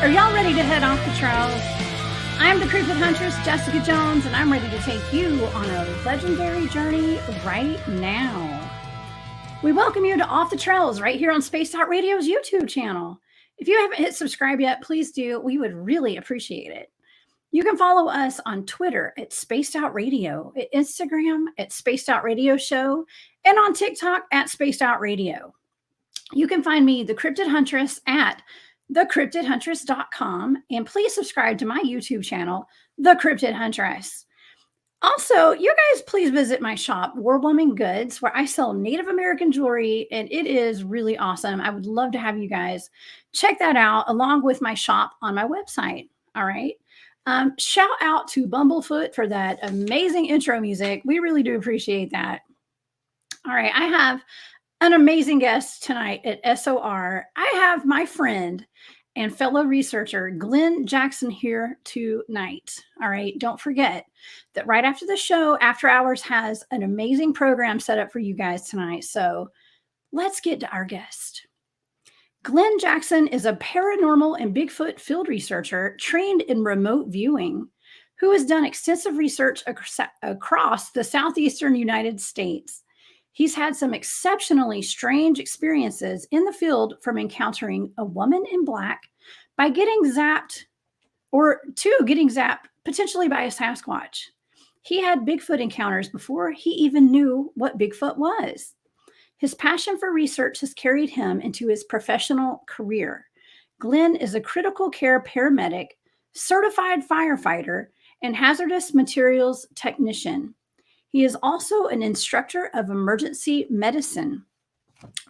Are y'all ready to head off the trails? I'm the Cryptid Huntress, Jessica Jones, and I'm ready to take you on a legendary journey right now. We welcome you to Off the Trails right here on Spaced Out Radio's YouTube channel. If you haven't hit subscribe yet, please do. We would really appreciate it. You can follow us on Twitter at Spaced Out Radio, at Instagram at Spaced Out Radio Show, and on TikTok at Spaced Out Radio. You can find me, the Cryptid Huntress, at thecryptidhuntress.com, and please subscribe to my YouTube channel, The Cryptid Huntress. Also, you guys please visit my shop, Warblooming Goods, where I sell Native American jewelry, and it is really awesome. I would love to have you guys check that out along with my shop on my website. All right. Shout out to Bumblefoot for that amazing intro music. We really do appreciate that. All right. I have an amazing guest tonight at SOR. I have my friend and fellow researcher, Glen Jackson, here tonight. All right. Don't forget that right after the show, After Hours has an amazing program set up for you guys tonight. So let's get to our guest. Glen Jackson is a paranormal and Bigfoot field researcher trained in remote viewing who has done extensive research across the Southeastern U.S. He's had some exceptionally strange experiences in the field, from encountering a woman in black by getting zapped potentially by a Sasquatch. He had Bigfoot encounters before he even knew what Bigfoot was. His passion for research has carried him into his professional career. Glen is a critical care paramedic, certified firefighter, and hazardous materials technician. He is also an instructor of emergency medicine.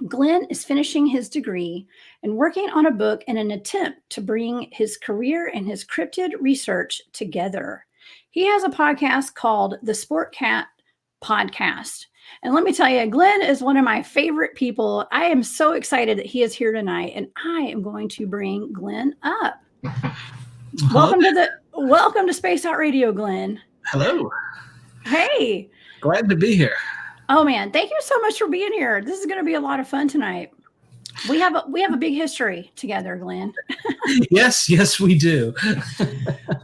Glen is finishing his degree and working on a book in an attempt to bring his career and his cryptid research together. He has a podcast called the Sport Cat Podcast. And let me tell you, Glen is one of my favorite people. I am so excited that he is here tonight, and I am going to bring Glen up. Welcome to Space Out Radio, Glen. Hello. Hey. Glad to be here. Oh man, thank you so much for being here. This is going to be a lot of fun tonight. We have a big history together, Glen. Yes, we do.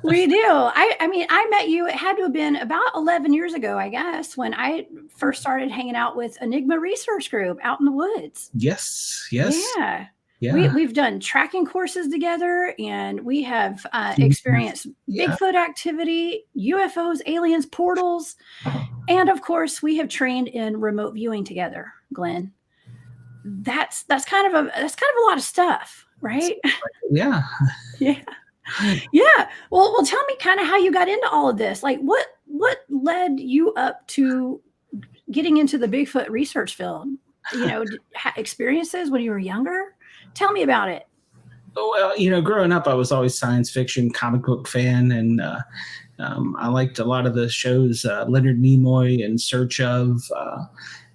We do. I met you. It had to have been about 11 years ago, I guess, when I first started hanging out with Enigma Research Group out in the woods. Yes. Yeah. Yeah. We've done tracking courses together, and we have experienced Bigfoot activity, UFOs, aliens, portals, and of course, we have trained in remote viewing together, Glen. That's kind of a lot of stuff, right? Yeah. Yeah. Well, tell me kind of how you got into all of this. Like, what led you up to getting into the Bigfoot research field? Experiences when you were younger. Tell me about it. Well, growing up, I was always science fiction, comic book fan, and I liked a lot of the shows, Leonard Nimoy, In Search of,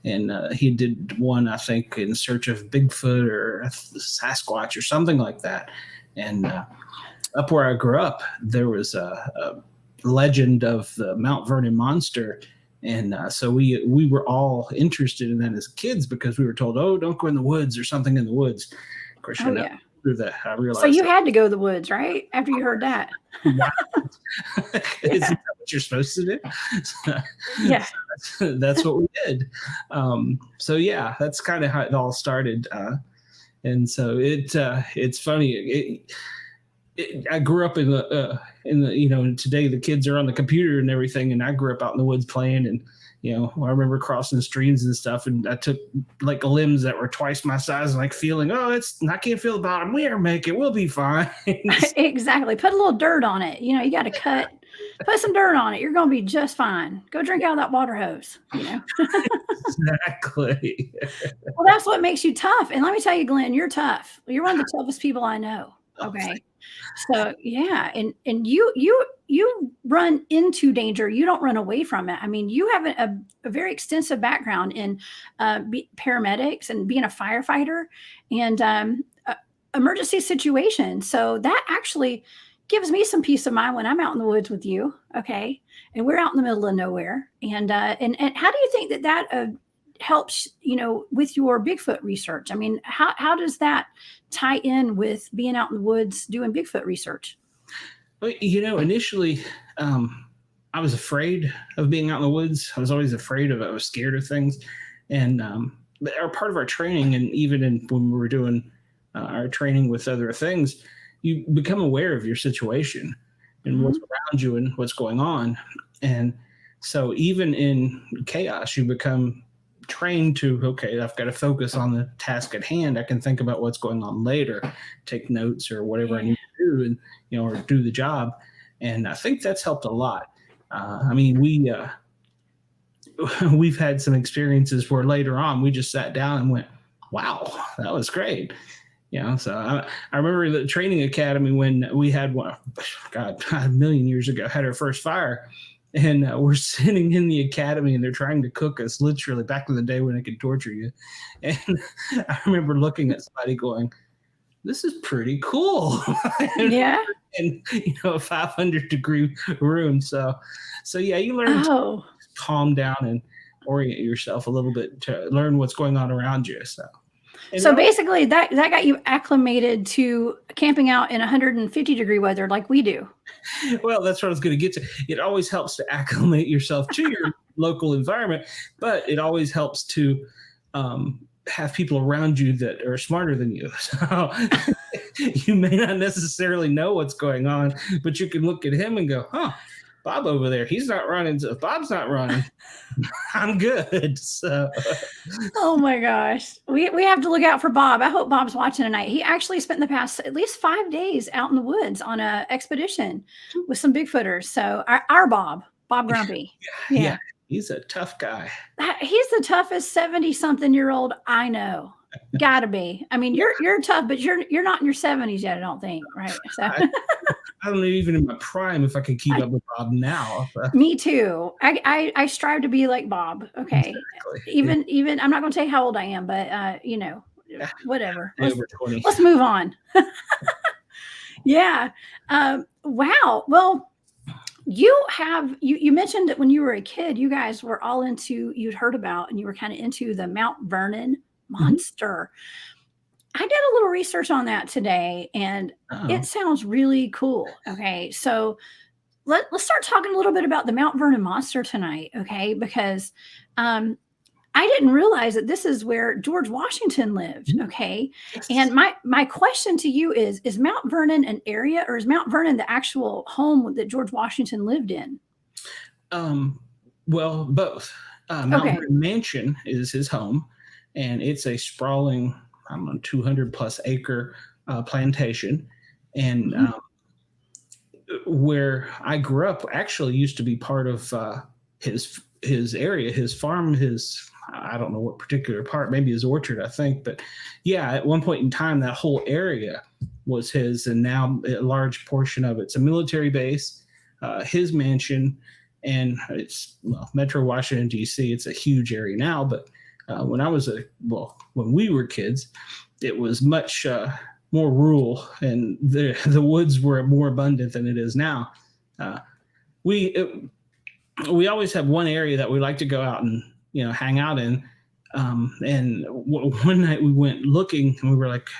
and he did one, I think, In Search of Bigfoot or Sasquatch or something like that. And up where I grew up, there was a legend of the Mount Vernon Monster. And so we were all interested in that as kids, because we were told, oh, don't go in the woods or something in the woods. Of course, through that, I realized. So you had to go to the woods, right? After you heard that. Isn't that what you're supposed to do? Yeah. So that's what we did. So yeah, that's kind of how it all started. And so it's funny. I grew up in the today the kids are on the computer and everything, and I grew up out in the woods playing, and I remember crossing the streams and stuff, and I took like limbs that were twice my size, and like feeling, I can't feel the bottom. We'll be fine. Exactly. Put a little dirt on it. You got to put some dirt on it. You're going to be just fine. Go drink out of that water hose. Exactly. Well, that's what makes you tough. And let me tell you, Glen, you're tough. You're one of the toughest people I know. Okay. So yeah. And you run into danger. You don't run away from it. I mean, you have a very extensive background in paramedics and being a firefighter and emergency situations. So that actually gives me some peace of mind when I'm out in the woods with you. Okay. And we're out in the middle of nowhere. And how do you think that helps, with your Bigfoot research? I mean, how does that tie in with being out in the woods doing Bigfoot research? Well, initially, I was afraid of being out in the woods. I was always afraid of it. I was scared of things. And part of our training, and even when we were doing our training with other things, you become aware of your situation and what's around you and what's going on. And so even in chaos, you become trained to, okay, I've got to focus on the task at hand. I can think about what's going on later, take notes or whatever I need to do, and or do the job. And I think that's helped a lot. I mean, we've had some experiences where later on we just sat down and went, wow, that was great. So I remember the training academy when we had one, God, a million years ago, had our first fire. And we're sitting in the academy and they're trying to cook us, literally back in the day when they could torture you. And I remember looking at somebody going, this is pretty cool. Yeah. And, a 500-degree room. So yeah, you learn to calm down and orient yourself a little bit to learn what's going on around you. So basically that got you acclimated to camping out in 150-degree weather like we do. Well, that's what I was going to get to. It always helps to acclimate yourself to your local environment, but it always helps to have people around you that are smarter than you. So you may not necessarily know what's going on, but you can look at him and go, huh, Bob over there, he's not running. So if Bob's not running, I'm good. So, oh my gosh, we have to look out for Bob. I hope Bob's watching tonight. He actually spent the past at least 5 days out in the woods on a expedition with some Bigfooters. So our Bob Grumpy. Yeah, he's a tough guy. He's the toughest 70-something-year-old I know. Gotta be. I mean, you're tough, but you're not in your 70s yet, I don't think, right? So. I don't know, even in my prime, if I could keep up with Bob now. Me too. I strive to be like Bob. Okay. Exactly. Even I'm not going to tell you how old I am, but whatever. Let's move on. Yeah. Wow. Well, you mentioned that when you were a kid, you guys were all you'd heard about, and you were kind of into the Mount Vernon Monster. I did a little research on that today, and it sounds really cool. Okay. So let's start talking a little bit about the Mount Vernon Monster tonight. Okay. Because, I didn't realize that this is where George Washington lived. Okay. Yes. And my question to you is Mount Vernon an area, or is Mount Vernon the actual home that George Washington lived in? Well, both. Mount Vernon Mansion is his home, and it's a sprawling, 200 plus acre plantation. And where I grew up actually used to be part of his area, his farm, I don't know what particular part, maybe his orchard, I think. But yeah, at one point in time, that whole area was his, and now a large portion of it's a military base, his mansion, and it's Metro Washington, D.C. It's a huge area now, but when we were kids, it was much more rural, and the woods were more abundant than it is now. We always have one area that we like to go out and hang out in. And one night we went looking, and we were like,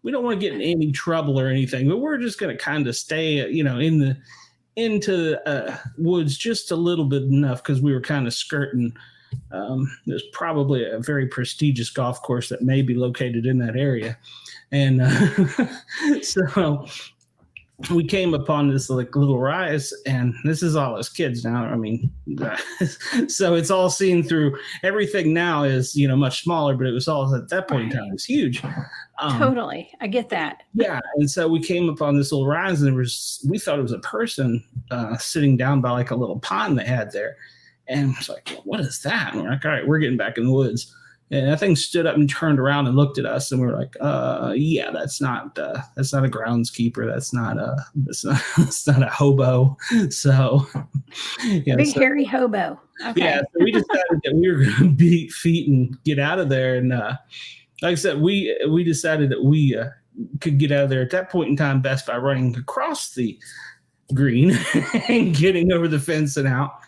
we don't want to get in any trouble or anything, but we're just going to kind of stay, into the woods just a little bit enough, because we were kind of skirting. There's probably a very prestigious golf course that may be located in that area. And so we came upon this little rise, and this is all as kids now. I mean, so it's all seen through. Everything now is, much smaller, but it was all at that point in time, it was huge. Totally. I get that. Yeah. And so we came upon this little rise, and we thought it was a person sitting down by like a little pond they had there. And it's like, well, what is that? And we're like, all right, we're getting back in the woods. And that thing stood up and turned around and looked at us, and we were like, yeah, that's not a groundskeeper. That's not a hobo. So big hairy hobo. Okay. Yeah. So we decided that we were going to beat feet and get out of there. And like I said, we decided that we could get out of there at that point in time best by running across the green and getting over the fence and out.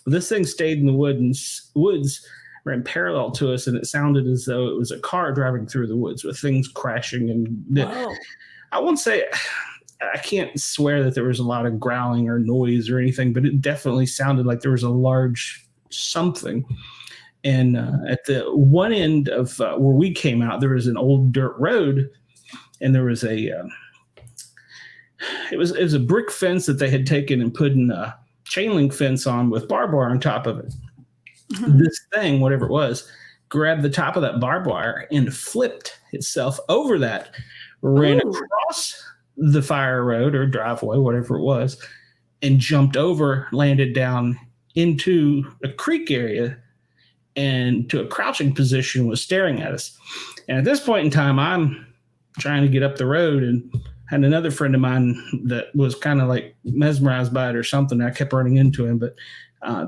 This thing stayed in the woods ran parallel to us, and it sounded as though it was a car driving through the woods with things crashing. And Whoa. I won't say, I can't swear that there was a lot of growling or noise or anything, but it definitely sounded like there was a large something. And at the one end of where we came out, there was an old dirt road, and there was it was a brick fence that they had taken and put in a chain link fence on with barbed wire on top of it. Mm-hmm. This thing, whatever it was, grabbed the top of that barbed wire and flipped itself over that, ran across the fire road or driveway, whatever it was, and jumped over, landed down into a creek area and to a crouching position, was staring at us. And at this point in time, I'm trying to get up the road, and had another friend of mine that was kind of like mesmerized by it or something. I kept running into him. But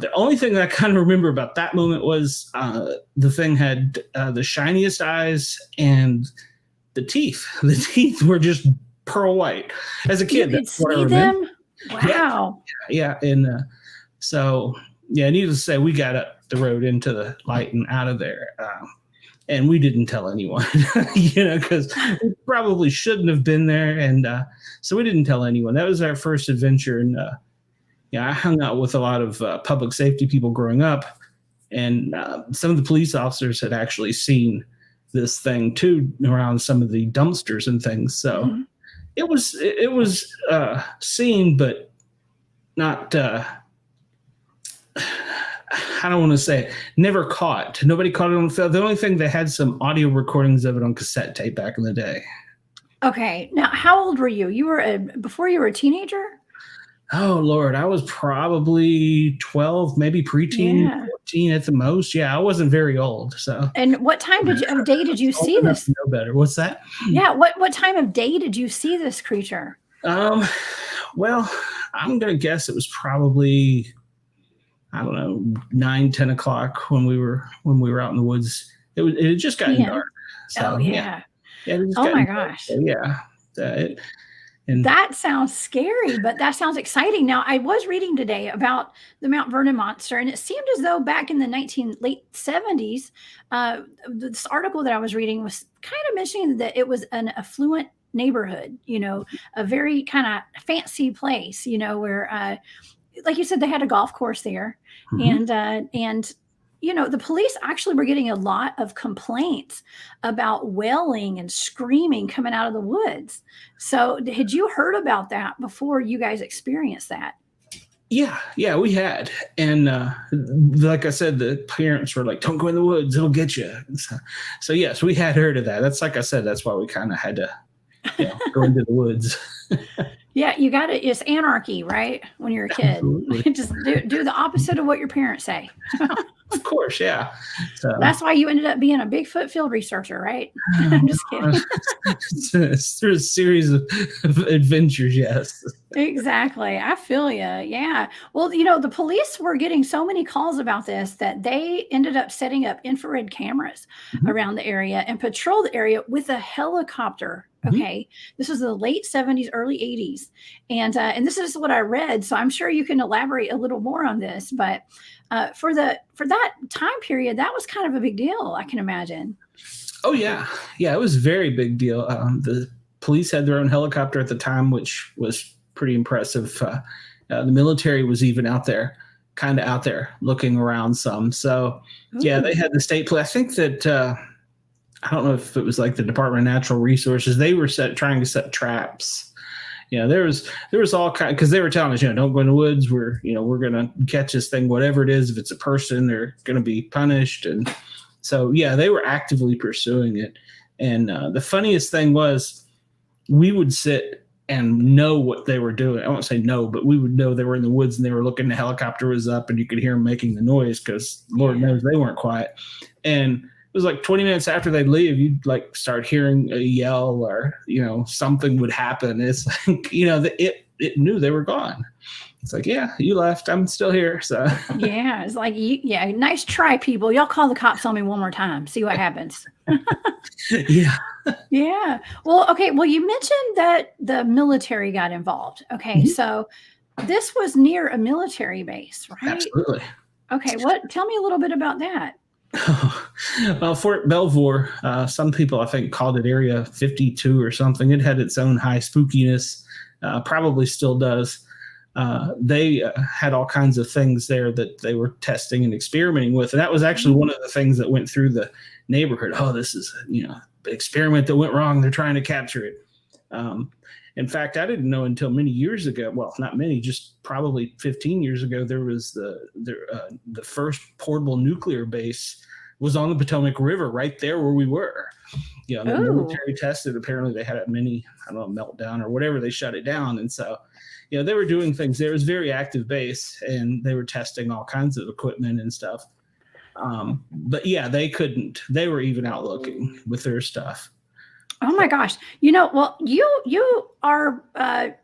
the only thing that I kind of remember about that moment was the thing had the shiniest eyes and the teeth. The teeth were just pearl white. As a kid, you could see them? Wow. Yeah. And so, needless to say, we got up the road into the light and out of there. And we didn't tell anyone, because we probably shouldn't have been there. And so we didn't tell anyone. That was our first adventure. And I hung out with a lot of public safety people growing up. And some of the police officers had actually seen this thing too around some of the dumpsters and things. So it was seen, but not. I don't want to say never caught. Nobody caught it on film. The only thing, they had some audio recordings of it on cassette tape back in the day. Okay. Now, how old were you? You were before you were a teenager? Oh, Lord. I was probably 12, maybe preteen, 14 at the most. Yeah, I wasn't very old. So. And what time of day did you see this? No better. What's that? Yeah. What time of day did you see this creature? Well, I'm going to guess it was probably, I don't know, 9, 10 o'clock when we were out in the woods. It had just gotten dark. So, yeah. Oh my gosh. Yeah. And that sounds scary, but that sounds exciting. Now, I was reading today about the Mount Vernon Monster, and it seemed as though back in the late 70s, this article that I was reading was kind of mentioning that it was an affluent neighborhood, a very kind of fancy place, where, like you said, they had a golf course there. And the police actually were getting a lot of complaints about wailing and screaming coming out of the woods. So had you heard about that before you guys experienced that? Yeah, we had. And like I said, the parents were like, don't go in the woods, it'll get you. So yes, we had heard of that. That's, like I said, that's why we kind of had to go into the woods. Yeah, you got it. It's anarchy, right? When you're a kid, just do the opposite of what your parents say. Of course, yeah. So, that's why you ended up being a Bigfoot field researcher, right? I'm just kidding. It's through a series of adventures, yes. Exactly. I feel you. Yeah. Well, the police were getting so many calls about this that they ended up setting up infrared cameras around the area and patrol the area with a helicopter. Okay. This was the late 70s, early 80s. And this is what I read. So I'm sure you can elaborate a little more on this, but for that time period, that was kind of a big deal, I can imagine. Oh, yeah. Yeah, it was a very big deal. The police had their own helicopter at the time, which was pretty impressive. The military was even out there looking around some. So, yeah, they had the state police. I think that I don't know if it was like the Department of Natural Resources. They were trying to set traps. There was all kind, because they were telling us, don't go in the woods. We're going to catch this thing, whatever it is. If it's a person, they're going to be punished. And so, yeah, they were actively pursuing it. And the funniest thing was, we would sit and know what they were doing. I won't say no, but we would know they were in the woods and they were looking, the helicopter was up and you could hear them making the noise because Lord knows they weren't quiet. And it was like 20 minutes after they'd leave, you'd like start hearing a yell or, something would happen. It's like, it knew they were gone. It's like, yeah, you left. I'm still here. So yeah, it's like, nice try, people. Y'all call the cops on me one more time. See what happens. Yeah. Yeah. Well, okay. Well, you mentioned that the military got involved. Okay. So this was near a military base, right? Absolutely. Okay. Tell me a little bit about that. Well, Fort Belvoir, some people I think called it Area 52 or something. It had its own high spookiness, probably still does. They had all kinds of things there that they were testing and experimenting with, and that was actually one of the things that went through the neighborhood. Oh, this is an experiment that went wrong. They're trying to capture it. In fact, I didn't know until many years ago. Well, not many, just probably 15 years ago. There was the first portable nuclear base was on the Potomac River, right there where we were. The military tested. Apparently, they had a mini, I don't know, meltdown or whatever. They shut it down, and so they were doing things. There was a very active base, and they were testing all kinds of equipment and stuff. But yeah, they couldn't. They were even out looking with their stuff. Oh my gosh. Well, you are, I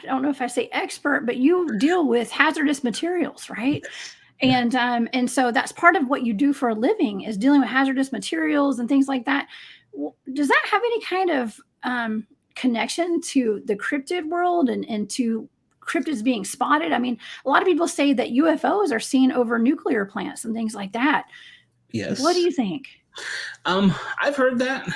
don't know if I say expert, but you deal with hazardous materials, right? And so that's part of what you do for a living is dealing with hazardous materials and things like that. Does that have any kind of connection to the cryptid world and to cryptids being spotted? I mean, a lot of people say that UFOs are seen over nuclear plants and things like that. Yes. What do you think? I've heard that.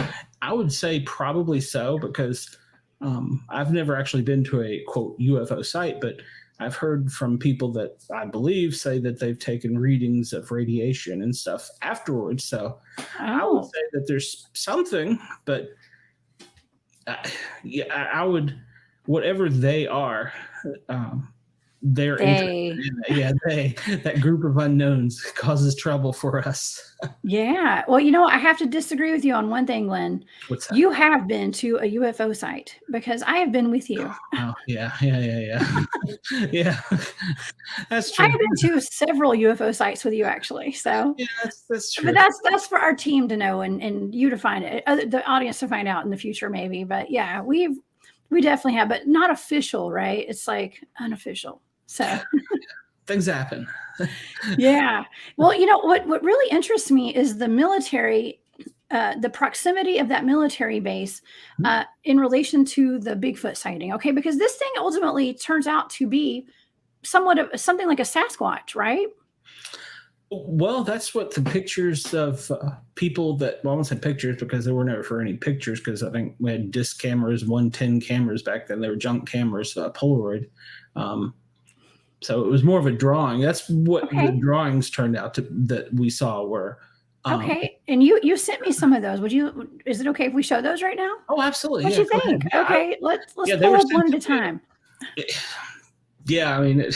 I would say probably so, because I've never actually been to a quote UFO site, but I've heard from people that I believe say that they've taken readings of radiation and stuff afterwards. So I would say that there's something, but I would, whatever they are, they're that group of unknowns causes trouble for us. Yeah. Well, I have to disagree with you on one thing, Glenn. What's that? You have been to a UFO site because I have been with you. Oh, yeah. Yeah. That's true. I've been to several UFO sites with you, actually. So yeah, that's true. But that's for our team to know and you to find it, the audience to find out in the future, maybe. But yeah, we definitely have, but not official, right? It's like unofficial. So things happen. Yeah. Well, what really interests me is the military, the proximity of that military base in relation to the Bigfoot sighting. Okay, because this thing ultimately turns out to be somewhat of something like a Sasquatch, right? Well, that's what the pictures of people that, well, I won't say pictures because there were never for any pictures, because I think we had disc cameras, 110 cameras back then. They were junk cameras, Polaroid. So it was more of a drawing. That's what the drawings turned out to that we saw were. Okay. And you sent me some of those. Is it okay if we show those right now? Oh, absolutely. What do you think? Yeah, okay. Let's pull up one at a time. Yeah. I mean,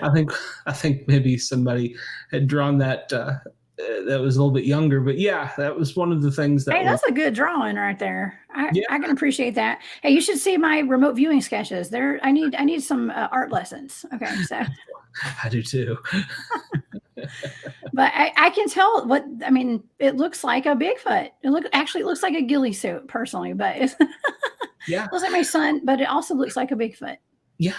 I think maybe somebody had drawn that, that was a little bit younger, but yeah, that was one of the things that. Hey, that's a good drawing right there. I can appreciate that. Hey, you should see my remote viewing sketches. I need some art lessons. Okay, so I do too. But I can tell it looks like a Bigfoot. It looks like a ghillie suit personally, but it looks like my son, but it also looks like a Bigfoot. Yeah.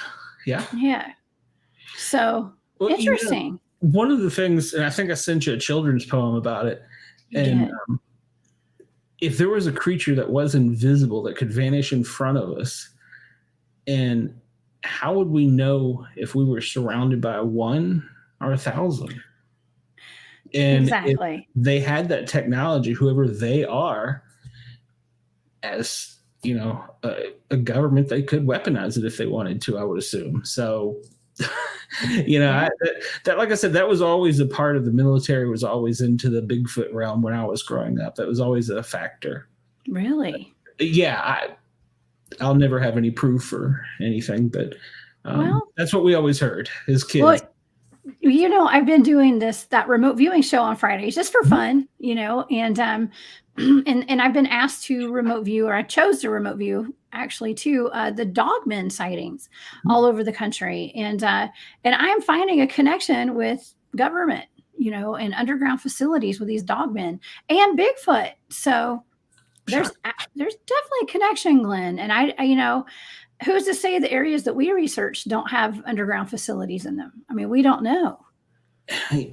So interesting. One of the things, and I think I sent you a children's poem about it, and if there was a creature that was invisible that could vanish in front of us, and how would we know if we were surrounded by 1 or 1,000? And exactly, if they had that technology, whoever they are, as a government, they could weaponize it if they wanted to, I would assume. So that like I said, that was always a part of the military, was always into the Bigfoot realm when I was growing up. That was always a factor. Really? I'll never have any proof or anything, but that's what we always heard as kids. Well, I've been doing that remote viewing show on Fridays just for fun, and I've been asked to remote view, or I chose to remote view actually too, the dogmen sightings all over the country. And I am finding a connection with government, and underground facilities with these dogmen and Bigfoot. So there's definitely a connection, Glenn. And I who's to say the areas that we research don't have underground facilities in them? I mean, we don't know. I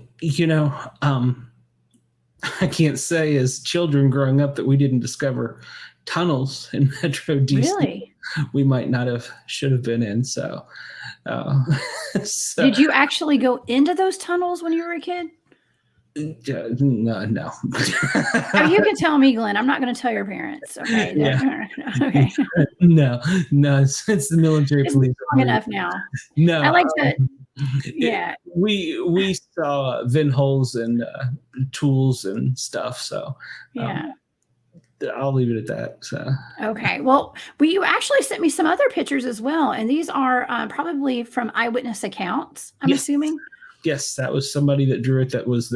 can't say as children growing up that we didn't discover tunnels in Metro DC. Really? We might not have, should have been in. So did you actually go into those tunnels when you were a kid? No, no. You can tell me, Glenn. I'm not going to tell your parents. Okay. Yeah. Okay. No, it's the military It's police. long enough now. No, I like to. Yeah. We saw vent holes and tools and stuff. So Yeah. I'll leave it at that. So Okay. Well, you actually sent me some other pictures as well, and these are probably from eyewitness accounts, I'm assuming. Yes, that was somebody that drew it. That was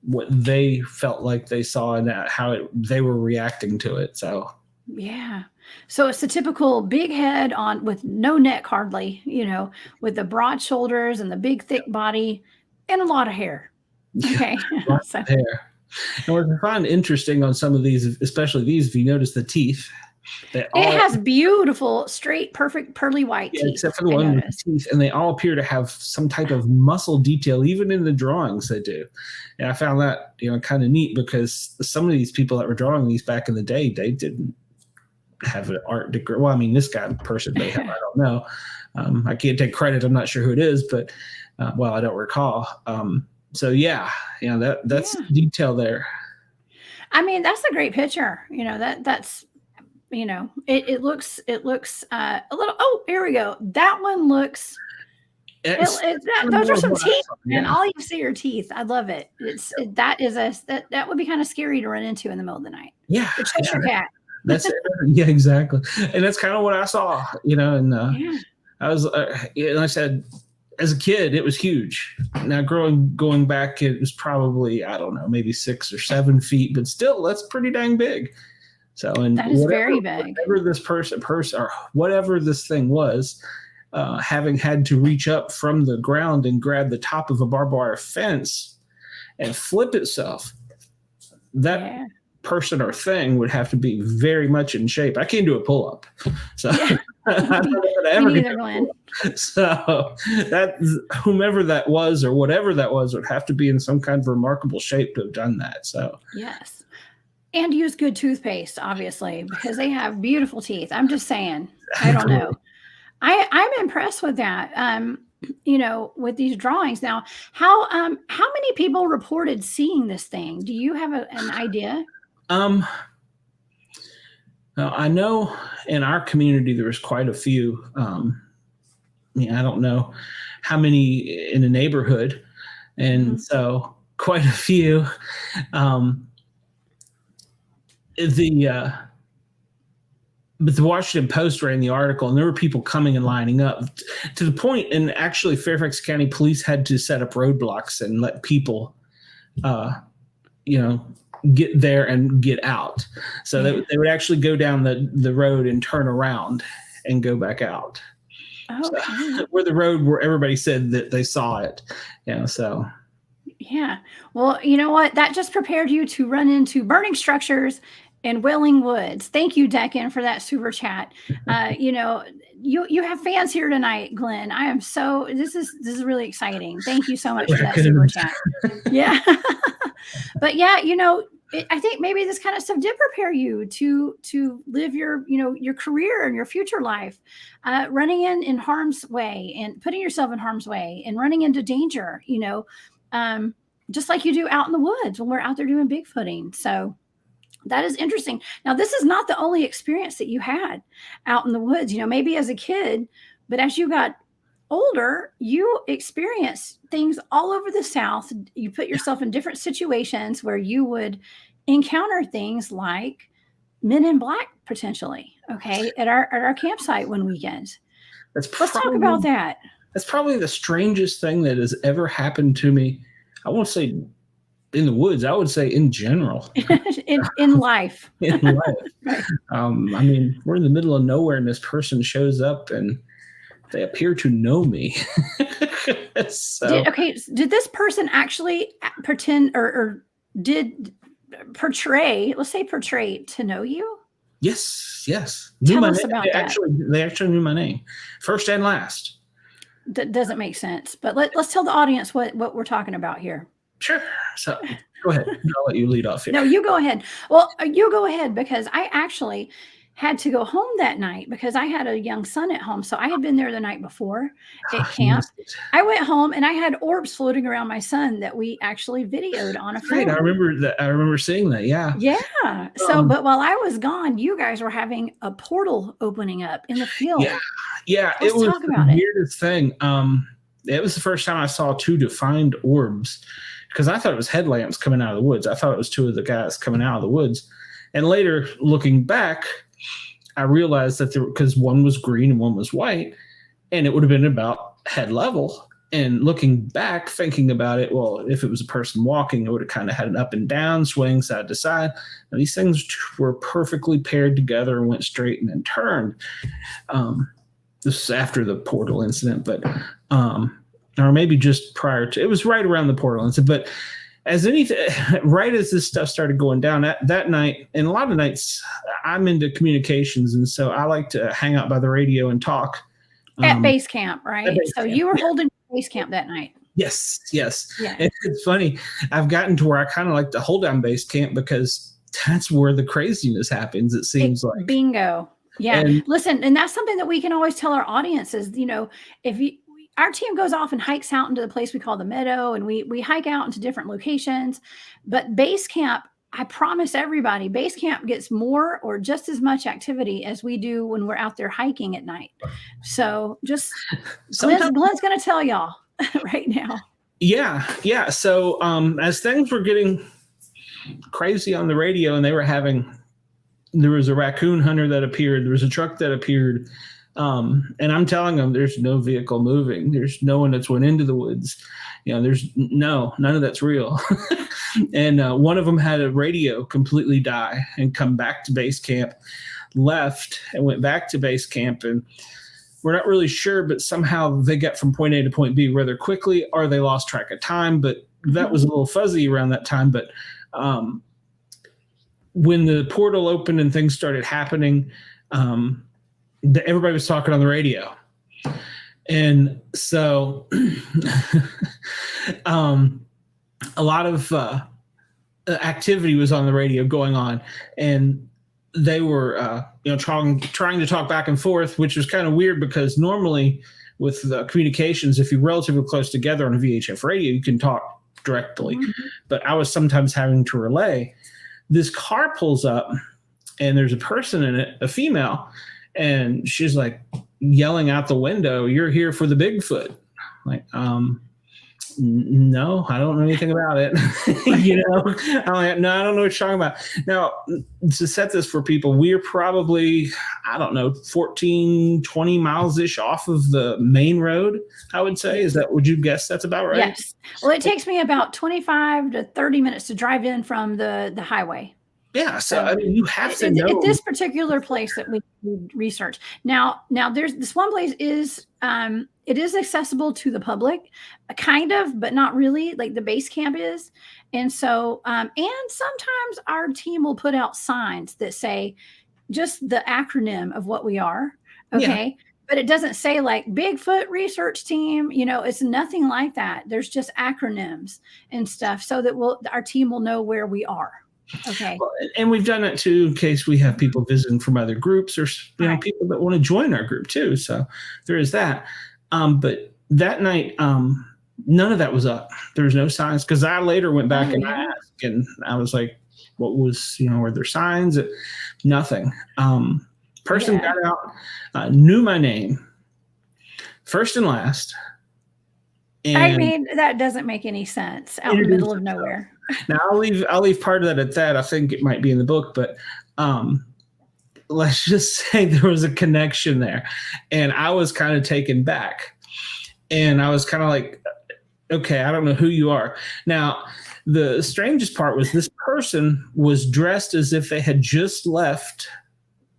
what they felt like they saw and how they were reacting to it. So yeah. So it's the typical big head with no neck hardly, with the broad shoulders and the big thick body and a lot of hair. Okay. Lots of hair. And what I find interesting on some of these, especially these, if you notice the teeth, it has beautiful, straight, perfect, pearly white teeth. Except for the one with the teeth, and they all appear to have some type of muscle detail, even in the drawings they do. And I found that kind of neat because some of these people that were drawing these back in the day, they didn't have an art degree. Well, I mean, this person may have, I don't know. I can't take credit. I'm not sure who it is, but I don't recall. So that's detail there. I mean, that's a great picture. That's it looks a little. Oh, here we go. That one looks. Those are some teeth, and all you see are teeth. I love it. That would be kind of scary to run into in the middle of the night. Yeah, the Cheshire cat. That's it. Yeah, exactly. And that's kind of what I saw. And I was, like I said, as a kid, it was huge. Now, going back, it was probably, I don't know, maybe 6 or 7 feet, but still, that's pretty dang big. So, and that is very big. Whatever this person, or whatever this thing was, having had to reach up from the ground and grab the top of a barbed wire fence and flip itself, that person or thing would have to be very much in shape. I can't do a pull-up. So I don't know if I ever get a pull-up. So that whomever that was or whatever that was would have to be in some kind of remarkable shape to have done that. So yes. And use good toothpaste, obviously, because they have beautiful teeth. I'm just saying. I don't know. I'm impressed with that. With these drawings. Now, how many people reported seeing this thing? Do you have an idea? I know in our community there was quite a few. I don't know how many in the neighborhood, and so quite a few. But the Washington Post ran the article, and there were people coming and lining up to the point, and actually Fairfax County Police had to set up roadblocks and let people, get there and get out. So they would actually go down the road and turn around and go back out. So, where the road where everybody said that they saw it. So. Yeah. Well, you know what? That just prepared you to run into burning structures in Wailing Woods. Thank you, Deccan, for that super chat. You have fans here tonight, Glenn. I am so this is really exciting. Thank you so much for that super chat. Yeah. But I think maybe this kind of stuff did prepare you to live your career and your future life, running in harm's way and putting yourself in harm's way and running into danger, just like you do out in the woods when we're out there doing Bigfooting. So that is interesting. Now, this is not the only experience that you had out in the woods, maybe as a kid, but as you got older, you experienced things all over the South. You put yourself in different situations where you would encounter things like men in black potentially, at our campsite one weekend. Let's talk about that. That's probably the strangest thing that has ever happened to me. I won't say in the woods, I would say in general. in life. In life. Right. We're in the middle of nowhere and this person shows up and they appear to know me. Did this person actually pretend or did portray to know you? Yes. Tell us about that. They actually knew my name, first and last. That doesn't make sense, but let's tell the audience what we're talking about here. Sure. So go ahead. I'll let you lead off here. No, you go ahead. Well, you go ahead because I actually had to go home that night because I had a young son at home. So I had been there the night before at You camp. missed it. I went home and I had orbs floating around my son that we actually videoed on a Right. I film. remember that. I remember seeing that. Yeah. Yeah. So, but while I was gone, you guys were having a portal opening up in the field. Yeah. Yeah. Let's It was talk the about it. weirdest thing. It was the first time I saw two defined orbs because I thought it was headlamps coming out of the woods. I thought it was two of the guys coming out of the woods. And later, looking back, I realized that because one was green and one was white, and it would have been about head level. And looking back, thinking about it, well, if it was a person walking, it would have kind of had an up and down swing side to side. Now, these things were perfectly paired together and went straight and then turned. This is after the portal incident, but or maybe just prior to. It was right around the portal incident, but as anything, right as this stuff started going down that night, and a lot of nights, I'm into communications, and so I like to hang out by the radio and talk. At base camp, right? base So camp, you were holding base camp that night. Yes. Yeah. It's funny. I've gotten to where I kind of like to hold down base camp because that's where the craziness happens. It seems like. Bingo. Yeah. And- Listen, and that's something that we can always tell our audiences, if our team goes off and hikes out into the place we call the Meadow, and we hike out into different locations, but base camp, I promise everybody, base camp gets more or just as much activity as we do when we're out there hiking at night. So just Glenn's going to tell y'all right now. Yeah. So as things were getting crazy on the radio, and there was a raccoon hunter that appeared, there was a truck that appeared, and I'm telling them there's no vehicle moving, there's no one that's went into the woods, there's none of that's real. And one of them had a radio completely die and come back to base camp, left and went back to base camp, and we're not really sure, but somehow they got from point A to point B rather quickly, or they lost track of time. But that was a little fuzzy around that time. But when the portal opened and things started happening, everybody was talking on the radio. And so a lot of activity was on the radio going on, and they were trying to talk back and forth, which was kind of weird because normally with communications, if you're relatively close together on a VHF radio, you can talk directly. Mm-hmm. But I was sometimes having to relay. This car pulls up, and there's a person in it, a female, and she's like yelling out the window, "You're here for the Bigfoot." Like, no, I don't know anything about it. I'm like, no, I don't know what you're talking about. Now, to set this for people, we're probably, 14, 20 miles-ish off of the main road, I would say. Would you guess that's about right? Yes. Well, it takes me about 25 to 30 minutes to drive in from the highway. Yeah, so you have to know. At this particular place that we research. Now there's this one place is it is accessible to the public, kind of, but not really, like the base camp is. And so and sometimes our team will put out signs that say just the acronym of what we are. Okay. Yeah. But it doesn't say like Bigfoot Research Team, it's nothing like that. There's just acronyms and stuff so that our team will know where we are. Okay. Well, and we've done it too in case we have people visiting from other groups or people that want to join our group too. So there is that. But that night, none of that was up. There was no signs because I later went back and I asked, and I was like, "What was were there signs?" Nothing. Person got out, knew my name, first and last. And that doesn't make any sense out in the middle of nowhere. Now I'll leave part of that at that. I think it might be in the book, but let's just say there was a connection there, and I was kind of taken back, and I was kind of like, okay, I don't know who you are. Now, the strangest part was this person was dressed as if they had just left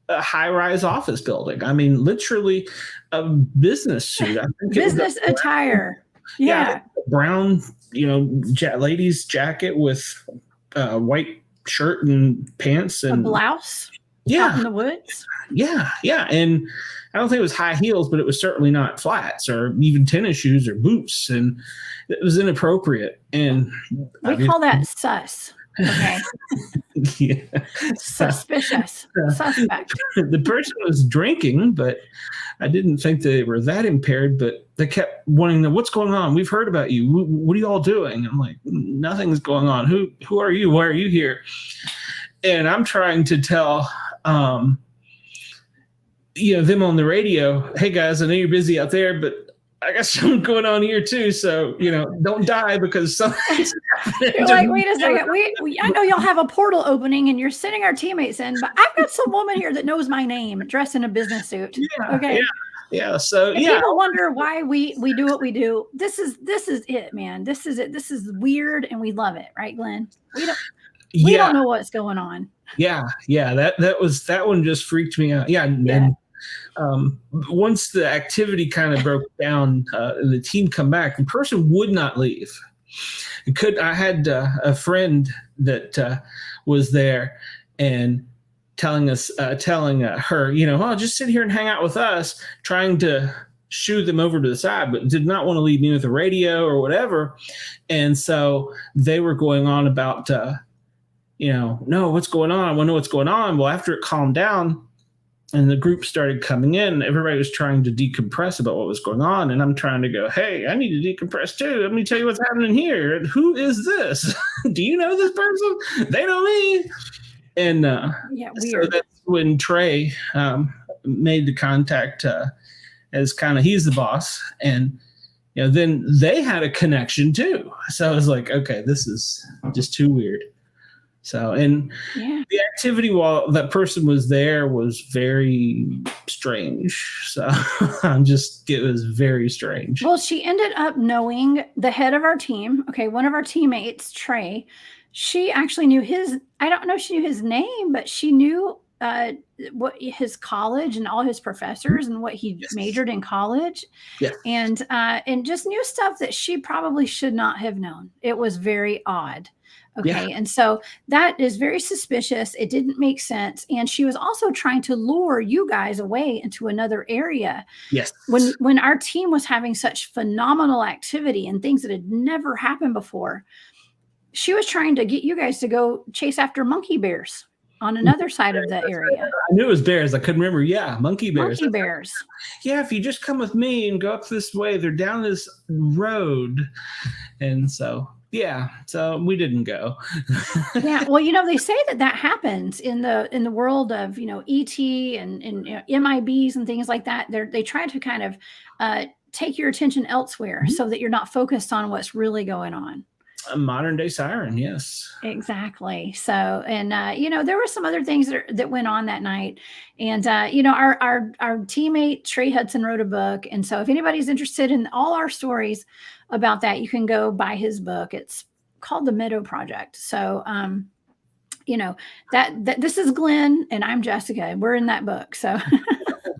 a high-rise office building. I mean, literally a business suit. I think business attire. Yeah, brown, ladies' jacket with white shirt and pants and a blouse. Yeah, out in the woods. Yeah, and I don't think it was high heels, but it was certainly not flats or even tennis shoes or boots, and it was inappropriate. And we call that sus. Okay. Yeah. Suspicious. Suspect. The person was drinking, but I didn't think they were that impaired, but they kept wanting to know what's going on. We've heard about you. What are you all doing? I'm like, nothing's going on. Who are you? Why are you here? And I'm trying to tell, them on the radio, hey guys, I know you're busy out there, but I got something going on here too. So, don't die because something's happening. You're like, wait a second. I know y'all have a portal opening and you're sending our teammates in, but I've got some woman here that knows my name dressed in a business suit. Yeah, okay. Yeah. So people wonder why we do what we do. This is it, man. This is it. This is weird and we love it, right, Glenn? We don't know what's going on. Yeah. That one just freaked me out. Yeah. And once the activity kind of broke down and the team come back, the person would not leave. I had a friend that was there and telling her, just sit here and hang out with us, trying to shoo them over to the side, but did not want to leave me with the radio or whatever. And so they were going on about, no, what's going on? I want to know what's going on. Well, after it calmed down, and the group started coming in, everybody was trying to decompress about what was going on. And I'm trying to go, hey, I need to decompress too. Let me tell you what's happening here. Who is this? Do you know this person? They know me. And weird. So that's when Trey made the contact as kind of he's the boss. And then they had a connection too. So I was like, okay, this is just too weird. So, and the activity while that person was there was very strange. So it was very strange. Well, she ended up knowing the head of our team. Okay. One of our teammates, Trey, she actually knew I don't know if she knew his name, but she knew what his college and all his professors and what he majored in college. Yes. And just knew stuff that she probably should not have known. It was very odd. Okay. Yeah. And so that is very suspicious. It didn't make sense. And she was also trying to lure you guys away into another area. Yes. When our team was having such phenomenal activity and things that had never happened before, she was trying to get you guys to go chase after monkey bears on another side of the area. I knew it was bears. I couldn't remember. Yeah. Monkey bears. Monkey bears. Yeah. If you just come with me and go up this way, they're down this road. And so we didn't go. Yeah, well, they say that happens in the world of ET and MIBs and things like that. They try to kind of take your attention elsewhere so that you're not focused on what's really going on. A modern day siren, yes. Exactly. So, and there were some other things that went on that night, and our teammate Trey Hudson wrote a book, and so if anybody's interested in all our stories about that, you can go buy his book. It's called The Meadow Project. So, that this is Glenn and I'm Jessica, and we're in that book. So.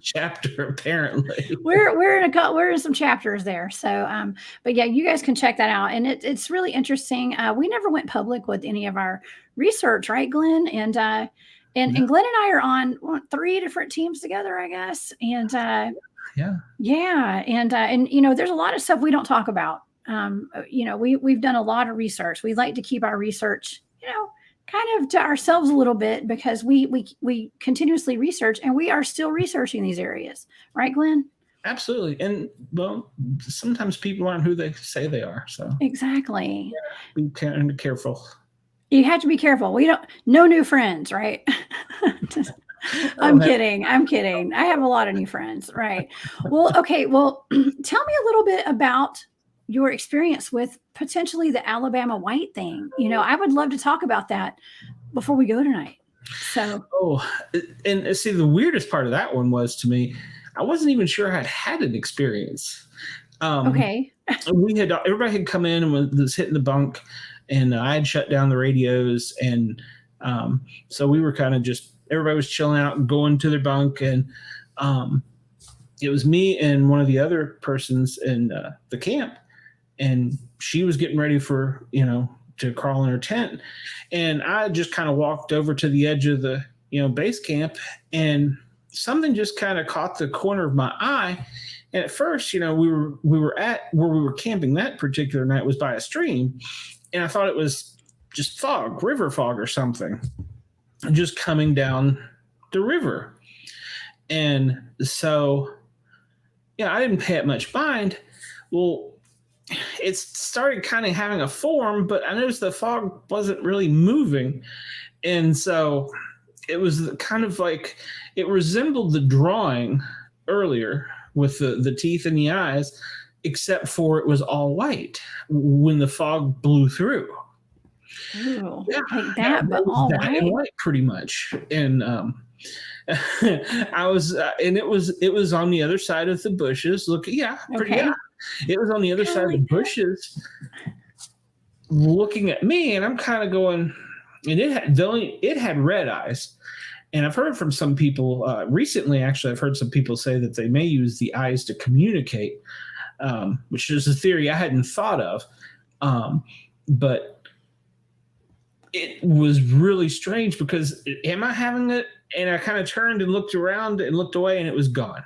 Chapter apparently we're in some chapters there. So but yeah, you guys can check that out, and it's really interesting. We never went public with any of our research, right, Glenn? And Glenn and I are on 3 different teams together, I guess. And and there's a lot of stuff we don't talk about. We've done a lot of research. We like to keep our research kind of to ourselves a little bit, because we continuously research, and we are still researching these areas, right, Glenn? Absolutely. And sometimes people aren't who they say they are. So exactly. Be kind of careful. You have to be careful. No new friends, right? I'm kidding. I have a lot of new friends, right? Well, okay. Well, tell me a little bit about your experience with potentially the Alabama white thing. I would love to talk about that before we go tonight. So. And see, the weirdest part of that one was, to me, I wasn't even sure I'd had an experience. Okay. Everybody had come in and was hitting the bunk, and I had shut down the radios. And so we were kind of everybody was chilling out and going to their bunk. And it was me and one of the other persons in the camp. And she was getting ready for, to crawl in her tent. And I just kind of walked over to the edge of the, base camp, and something just kind of caught the corner of my eye. And at first, we were at where we were camping that particular night was by a stream. And I thought it was just fog, river fog or something, just coming down the river. And so, I didn't pay it much mind. Well, it started kind of having a form, but I noticed the fog wasn't really moving. And so it was kind of like it resembled the drawing earlier with the teeth and the eyes, except for it was all white when the fog blew through. Ooh, like that, but all white, pretty much. And I was, and it was on the other side of the bushes. It was on the other side of the bushes, looking at me, and I'm kind of going. And it had red eyes, and I've heard from some people recently. Actually, I've heard some people say that they may use the eyes to communicate, which is a theory I hadn't thought of, but it was really strange because am I having it? And I kind of turned and looked around and looked away, and it was gone.